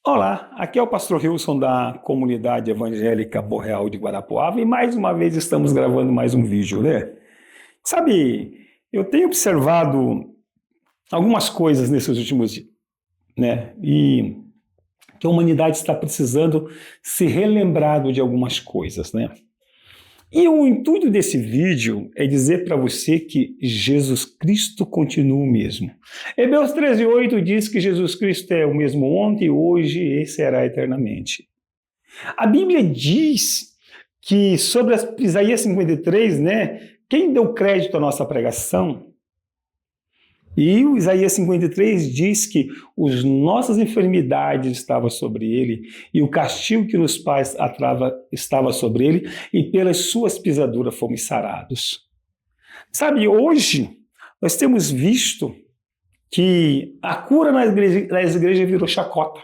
Olá, aqui é o pastor Wilson da Comunidade Evangélica Borreal de Guarapuava e mais uma vez estamos gravando mais um vídeo, né? Sabe, eu tenho observado algumas coisas nesses últimos dias, né? E que a humanidade está precisando se relembrado de algumas coisas, né? E o intuito desse vídeo é dizer para você que Jesus Cristo continua o mesmo. Hebreus 13:8 diz que Jesus Cristo é o mesmo ontem, hoje e será eternamente. A Bíblia diz que sobre Isaías 53, né, quem deu crédito à nossa pregação? E o Isaías 53 diz que as nossas enfermidades estavam sobre ele, e o castigo que nos pais atrava estava sobre ele, e pelas suas pisaduras fomos sarados. Sabe, hoje nós temos visto que a cura nas igrejas virou chacota.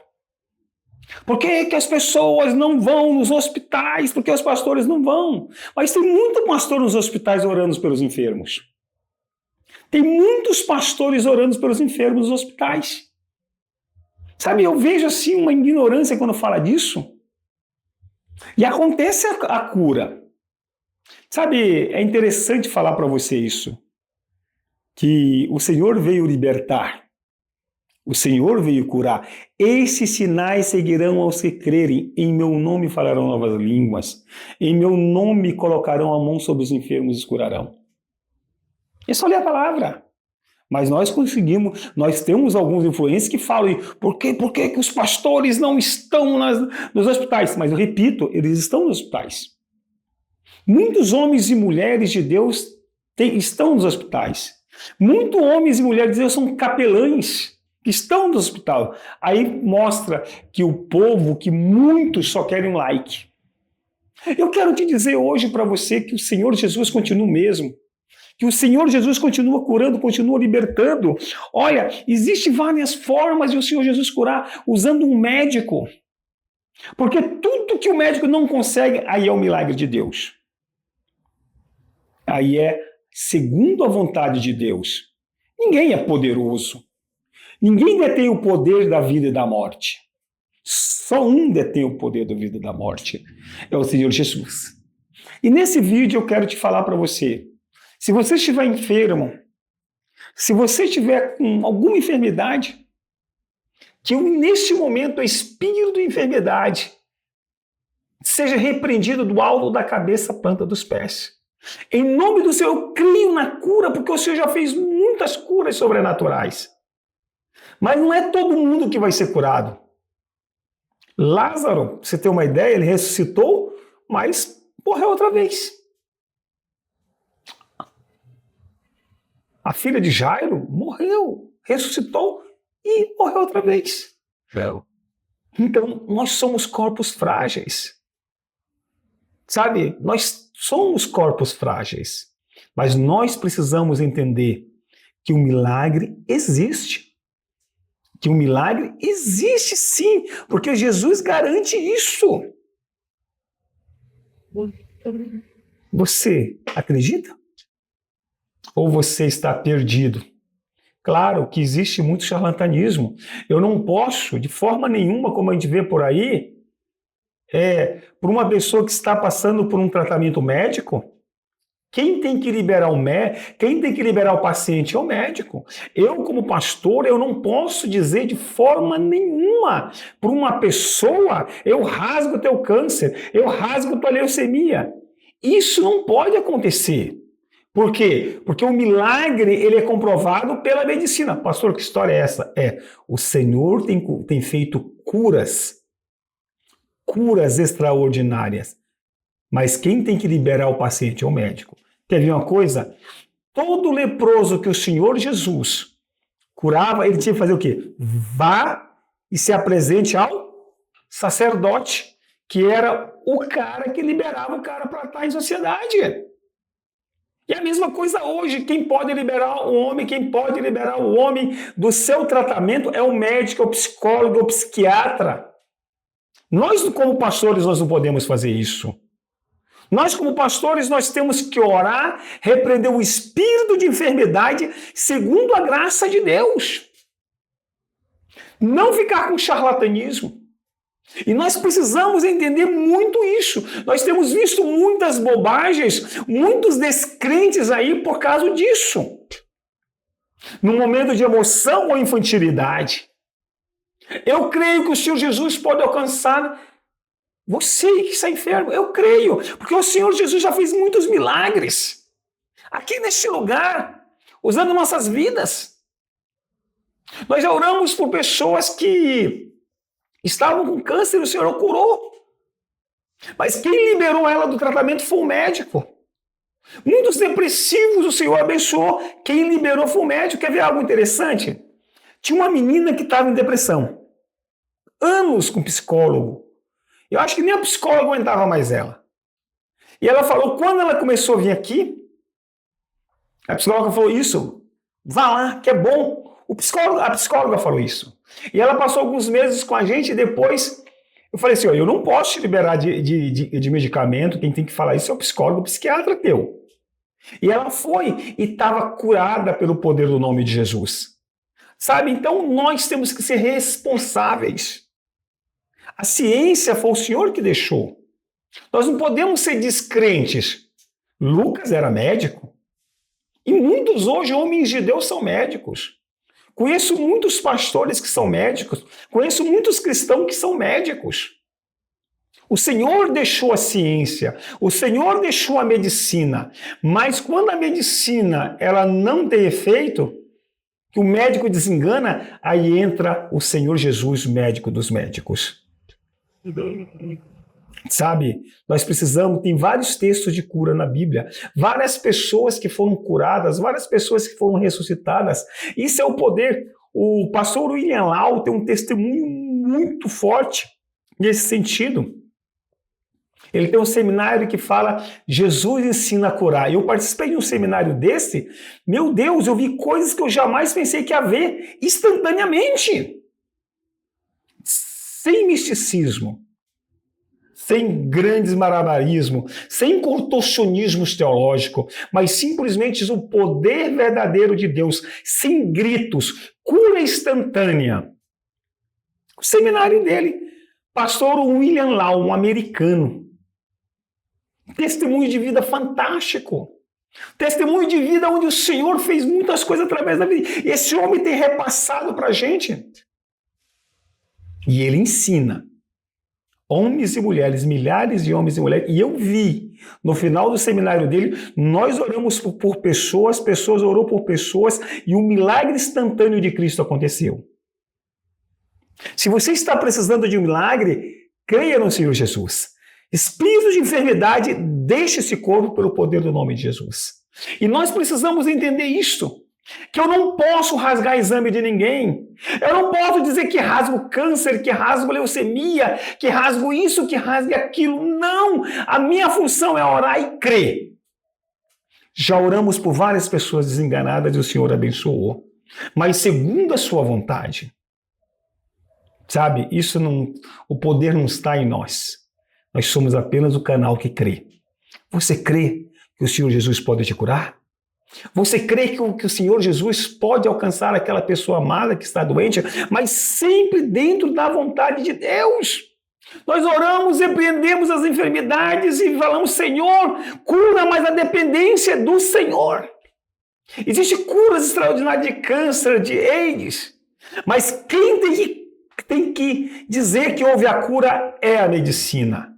Por que as pessoas não vão nos hospitais? Por que os pastores não vão? Mas tem muito pastor nos hospitais orando pelos enfermos. Tem muitos pastores orando pelos enfermos nos hospitais. Sabe, eu vejo assim uma ignorância quando fala disso. E acontece a cura. Sabe, é interessante falar para você isso. Que o Senhor veio libertar. O Senhor veio curar. Esses sinais seguirão aos que crerem. Em meu nome falarão novas línguas. Em meu nome colocarão a mão sobre os enfermos e os curarão. É só ler a palavra. Mas nós temos alguns influencers que falam, por que os pastores não estão nos hospitais? Mas eu repito, eles estão nos hospitais. Muitos homens e mulheres de Deus estão nos hospitais. Muitos homens e mulheres de Deus são capelães que estão no hospital. Aí mostra que o povo, que muitos só querem um like. Eu quero te dizer hoje para você que o Senhor Jesus continua o mesmo. Que o Senhor Jesus continua curando, continua libertando. Olha, existem várias formas de o Senhor Jesus curar usando um médico. Porque tudo que o médico não consegue, aí é o milagre de Deus. Aí é segundo a vontade de Deus. Ninguém é poderoso. Ninguém detém o poder da vida e da morte. Só um detém o poder da vida e da morte. É o Senhor Jesus. E nesse vídeo eu quero te falar para você. Se você estiver enfermo, se você estiver com alguma enfermidade, que neste momento o espírito de enfermidade seja repreendido do alto da cabeça à planta dos pés. Em nome do Senhor, eu creio na cura, porque o Senhor já fez muitas curas sobrenaturais. Mas não é todo mundo que vai ser curado. Lázaro, pra você ter uma ideia, ele ressuscitou, mas morreu outra vez. A filha de Jairo morreu, ressuscitou e morreu outra vez. Então, nós somos corpos frágeis. Sabe, nós somos corpos frágeis. Mas nós precisamos entender que o milagre existe. Que o milagre existe sim, porque Jesus garante isso. Você acredita? Ou você está perdido? Claro que existe muito charlatanismo. Eu não posso, de forma nenhuma, como a gente vê por aí, por uma pessoa que está passando por um tratamento médico, quem tem que liberar quem tem que liberar o paciente é o médico. Eu, como pastor, eu não posso dizer de forma nenhuma para uma pessoa, eu rasgo o teu câncer, eu rasgo a tua leucemia. Isso não pode acontecer. Por quê? Porque o milagre ele é comprovado pela medicina. Pastor, que história é essa? O Senhor tem feito curas extraordinárias. Mas quem tem que liberar o paciente é o médico. Quer ver uma coisa? Todo leproso que o Senhor Jesus curava, ele tinha que fazer o quê? Vá e se apresente ao sacerdote, que era o cara que liberava o cara para estar em sociedade. E a mesma coisa hoje, quem pode liberar o homem do seu tratamento é o médico, é o psicólogo, é o psiquiatra. Nós, como pastores, nós não podemos fazer isso. Nós, como pastores, nós temos que orar, repreender o espírito de enfermidade segundo a graça de Deus. Não ficar com charlatanismo. E nós precisamos entender muito isso. Nós temos visto muitas bobagens, muitos descrentes aí por causa disso. No momento de emoção ou infantilidade. Eu creio que o Senhor Jesus pode alcançar você que está enfermo. Eu creio, porque o Senhor Jesus já fez muitos milagres aqui neste lugar, usando nossas vidas. Nós já oramos por pessoas que estavam com câncer e o Senhor o curou. Mas quem liberou ela do tratamento foi o médico. Muitos depressivos o Senhor abençoou. Quem liberou foi o médico. Quer ver algo interessante? Tinha uma menina que estava em depressão. Anos com psicólogo. Eu acho que nem a psicóloga aguentava mais ela. E ela falou, quando ela começou a vir aqui, a psicóloga falou isso, vá lá, que é bom. A psicóloga falou isso. E ela passou alguns meses com a gente e depois eu falei assim, eu não posso te liberar de medicamento, quem tem que falar isso é o psicólogo, o psiquiatra teu. E ela foi e estava curada pelo poder do nome de Jesus. Sabe, então nós temos que ser responsáveis. A ciência foi o Senhor que deixou. Nós não podemos ser descrentes. Lucas era médico. E muitos hoje, homens de Deus, são médicos. Conheço muitos pastores que são médicos. Conheço muitos cristãos que são médicos. O Senhor deixou a ciência. O Senhor deixou a medicina. Mas quando a medicina ela não tem efeito, que o médico desengana, aí entra o Senhor Jesus, médico dos médicos. Sabe, nós precisamos, tem vários textos de cura na Bíblia, várias pessoas que foram curadas, várias pessoas que foram ressuscitadas. Isso é o poder. O pastor William Lau tem um testemunho muito forte nesse sentido. Ele tem um seminário que fala Jesus ensina a curar. Eu participei de um seminário desse, meu Deus, eu vi coisas que eu jamais pensei que ia ver instantaneamente. Sem misticismo, sem grandes malabarismos, sem contorcionismos teológicos, mas simplesmente o poder verdadeiro de Deus, sem gritos, cura instantânea. O seminário dele, pastor William Lau, um americano. Testemunho de vida fantástico. Testemunho de vida onde o Senhor fez muitas coisas através da vida. E esse homem tem repassado para a gente. E ele ensina homens e mulheres, milhares de homens e mulheres. E eu vi, no final do seminário dele, nós oramos por pessoas, pessoas orou por pessoas e um milagre instantâneo de Cristo aconteceu. Se você está precisando de um milagre, creia no Senhor Jesus. Espírito de enfermidade, deixe esse corpo pelo poder do nome de Jesus. E nós precisamos entender isto. Que eu não posso rasgar exame de ninguém. Eu não posso dizer que rasgo câncer, que rasgo leucemia, que rasgo isso, que rasgue aquilo. Não! A minha função é orar e crer. Já oramos por várias pessoas desenganadas e o Senhor abençoou. Mas segundo a sua vontade. Sabe, isso não, o poder não está em nós. Nós somos apenas o canal que crê. Você crê que o Senhor Jesus pode te curar? Você crê que o Senhor Jesus pode alcançar aquela pessoa amada que está doente, mas sempre dentro da vontade de Deus? Nós oramos, repreendemos as enfermidades e falamos, Senhor, cura, mas a dependência é do Senhor. Existem curas extraordinárias de câncer, de AIDS, mas quem tem que dizer que houve a cura é a medicina.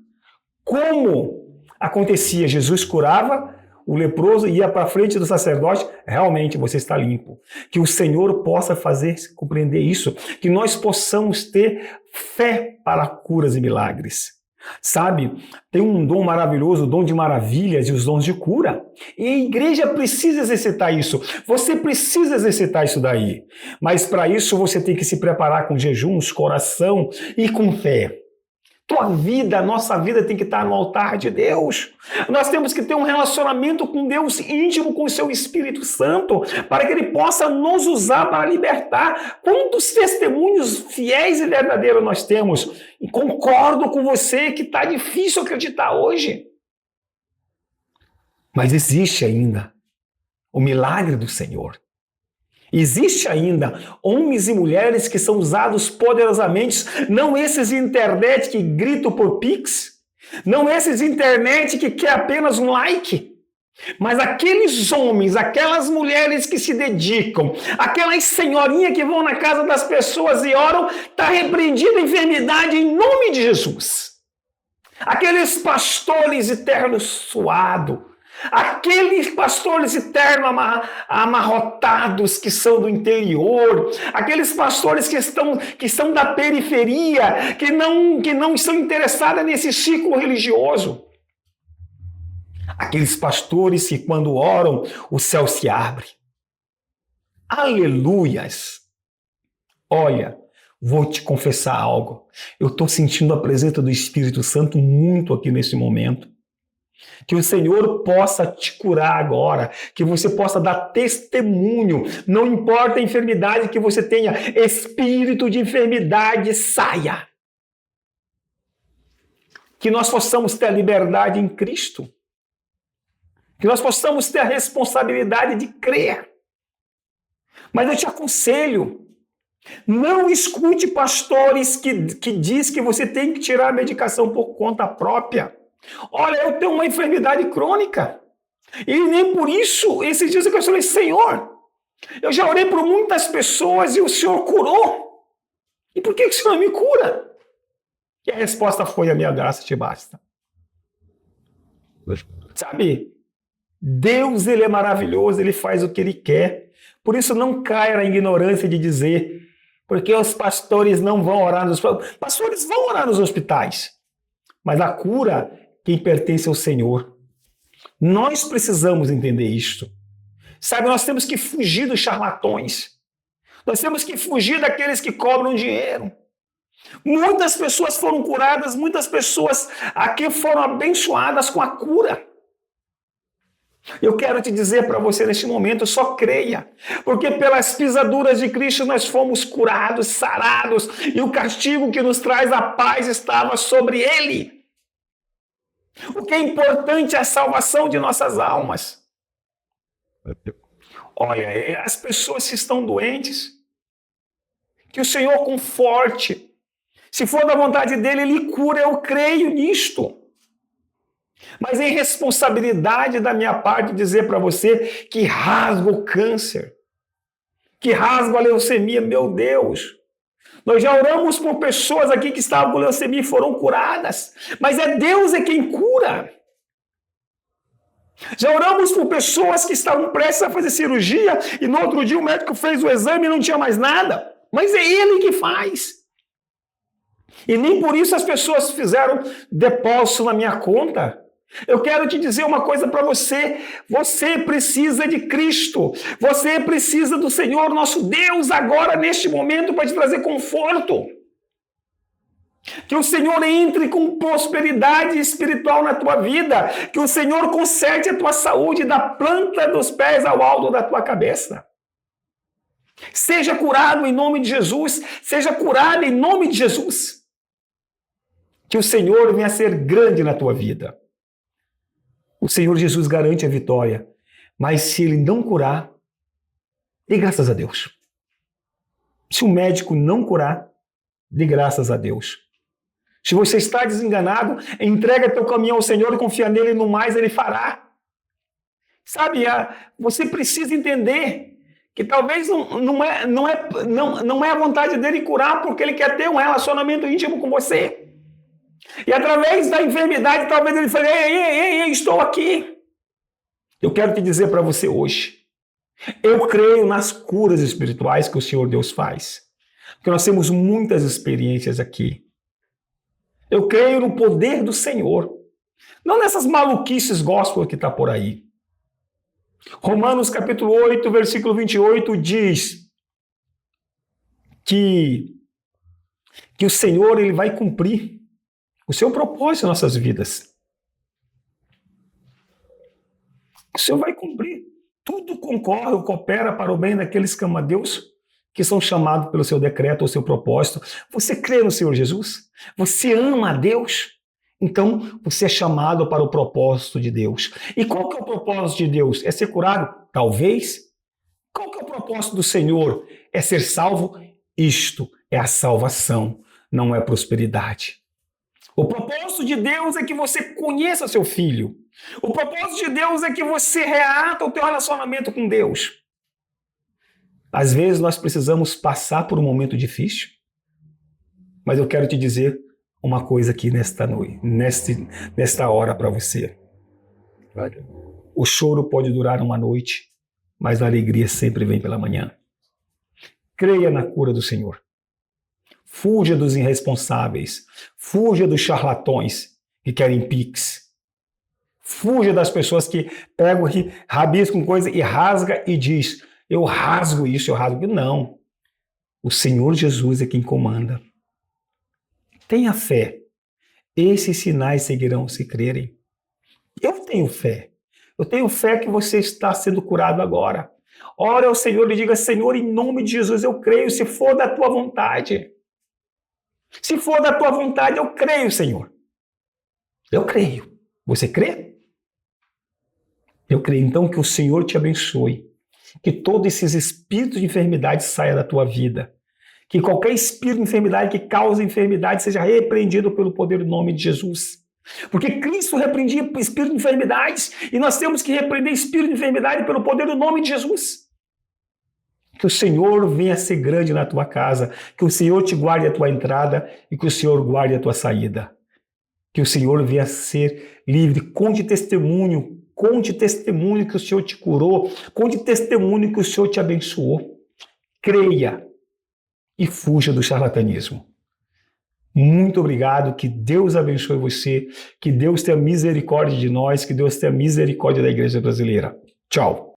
Como acontecia? Jesus curava, o leproso ia para frente do sacerdote, realmente você está limpo. Que o Senhor possa fazer compreender isso, que nós possamos ter fé para curas e milagres. Sabe, tem um dom maravilhoso, o dom de maravilhas e os dons de cura. E a igreja precisa exercitar isso. Você precisa exercitar isso daí. Mas para isso você tem que se preparar com jejuns, coração e com fé. Tua vida, a nossa vida tem que estar no altar de Deus. Nós temos que ter um relacionamento com Deus íntimo, com o seu Espírito Santo, para que Ele possa nos usar para libertar. Quantos testemunhos fiéis e verdadeiros nós temos? E concordo com você que está difícil acreditar hoje. Mas existe ainda o milagre do Senhor. Existe ainda homens e mulheres que são usados poderosamente, não esses internet que gritam por Pix, não esses internet que quer apenas um like, mas aqueles homens, aquelas mulheres que se dedicam, aquelas senhorinhas que vão na casa das pessoas e oram, está repreendida a enfermidade em nome de Jesus. Aqueles pastores eternos suados, aqueles pastores eternos amarrotados que são do interior, aqueles pastores que são da periferia, que não estão interessados nesse ciclo religioso. Aqueles pastores que quando oram, o céu se abre. Aleluias! Olha, vou te confessar algo. Eu estou sentindo a presença do Espírito Santo muito aqui nesse momento. Que o Senhor possa te curar agora, que você possa dar testemunho, não importa a enfermidade que você tenha, espírito de enfermidade saia. Que nós possamos ter a liberdade em Cristo, que nós possamos ter a responsabilidade de crer. Mas eu te aconselho, não escute pastores que diz que você tem que tirar a medicação por conta própria. Olha, eu tenho uma enfermidade crônica. E nem por isso, esses dias eu falei, Senhor, eu já orei por muitas pessoas e o Senhor curou. E por que o Senhor me cura? E a resposta foi, a minha graça te basta. Sabe, Deus, Ele é maravilhoso, Ele faz o que Ele quer. Por isso não caia na ignorância de dizer, porque os pastores não vão orar nos hospitais. Pastores vão orar nos hospitais. Mas a cura, quem pertence ao Senhor. Nós precisamos entender isto. Sabe, nós temos que fugir dos charlatões. Nós temos que fugir daqueles que cobram dinheiro. Muitas pessoas foram curadas, muitas pessoas aqui foram abençoadas com a cura. Eu quero te dizer para você neste momento, só creia, porque pelas pisaduras de Cristo nós fomos curados, sarados, e o castigo que nos traz a paz estava sobre Ele. O que é importante é a salvação de nossas almas. Olha, as pessoas que estão doentes, que o Senhor conforte. Se for da vontade dEle, Ele cura, eu creio nisto. Mas é responsabilidade da minha parte dizer para você que rasga o câncer, que rasga a leucemia, meu Deus. Nós já oramos por pessoas aqui que estavam com leucemia e foram curadas, mas Deus é quem cura. Já oramos por pessoas que estavam prestes a fazer cirurgia e no outro dia o médico fez o exame e não tinha mais nada, mas é Ele que faz. E nem por isso as pessoas fizeram depósito na minha conta. Eu quero te dizer uma coisa para você. Você precisa de Cristo. Você precisa do Senhor, nosso Deus, agora, neste momento, para te trazer conforto. Que o Senhor entre com prosperidade espiritual na tua vida. Que o Senhor conserte a tua saúde da planta dos pés ao alto da tua cabeça. Seja curado em nome de Jesus. Seja curado em nome de Jesus. Que o Senhor venha a ser grande na tua vida. O Senhor Jesus garante a vitória, mas se Ele não curar, dê graças a Deus. Se o médico não curar, dê graças a Deus. Se você está desenganado, entrega teu caminho ao Senhor e confia nele, no mais Ele fará. Sabe, você precisa entender que talvez não é a vontade dele curar, porque Ele quer ter um relacionamento íntimo com você. E através da enfermidade, talvez ele fale, ei, estou aqui. Eu quero te dizer para você hoje, eu creio nas curas espirituais que o Senhor Deus faz. Porque nós temos muitas experiências aqui. Eu creio no poder do Senhor. Não nessas maluquices gospel que está por aí. Romanos capítulo 8, versículo 28 diz que o Senhor ele vai cumprir o seu propósito em nossas vidas. O Senhor vai cumprir. Tudo concorre ou coopera para o bem daqueles que amam a Deus, que são chamados pelo seu decreto ou seu propósito. Você crê no Senhor Jesus? Você ama a Deus? Então, você é chamado para o propósito de Deus. E qual que é o propósito de Deus? É ser curado? Talvez. Qual que é o propósito do Senhor? É ser salvo? Isto é a salvação, não é prosperidade. O propósito de Deus é que você conheça seu filho. O propósito de Deus é que você reata o teu relacionamento com Deus. Às vezes nós precisamos passar por um momento difícil, mas eu quero te dizer uma coisa aqui nesta noite, nesta hora para você. O choro pode durar uma noite, mas a alegria sempre vem pela manhã. Creia na cura do Senhor. Fuja dos irresponsáveis. Fuja dos charlatões que querem pix. Fuja das pessoas que pegam, rabiscam coisa e rasga e diz, eu rasgo isso, eu rasgo. Não. O Senhor Jesus é quem comanda. Tenha fé. Esses sinais seguirão se crerem. Eu tenho fé. Eu tenho fé que você está sendo curado agora. Ore ao Senhor e diga, Senhor, em nome de Jesus, eu creio, se for da tua vontade. Se for da tua vontade, eu creio, Senhor. Eu creio. Você crê? Eu creio. Então, que o Senhor te abençoe. Que todos esses espíritos de enfermidade saiam da tua vida. Que qualquer espírito de enfermidade que causa enfermidade seja repreendido pelo poder do nome de Jesus. Porque Cristo repreendia espírito de enfermidades e nós temos que repreender espírito de enfermidade pelo poder do nome de Jesus. Que o Senhor venha ser grande na tua casa, que o Senhor te guarde a tua entrada e que o Senhor guarde a tua saída. Que o Senhor venha ser livre, conte testemunho que o Senhor te curou, conte testemunho que o Senhor te abençoou. Creia e fuja do charlatanismo. Muito obrigado, que Deus abençoe você, que Deus tenha misericórdia de nós, que Deus tenha misericórdia da igreja brasileira. Tchau.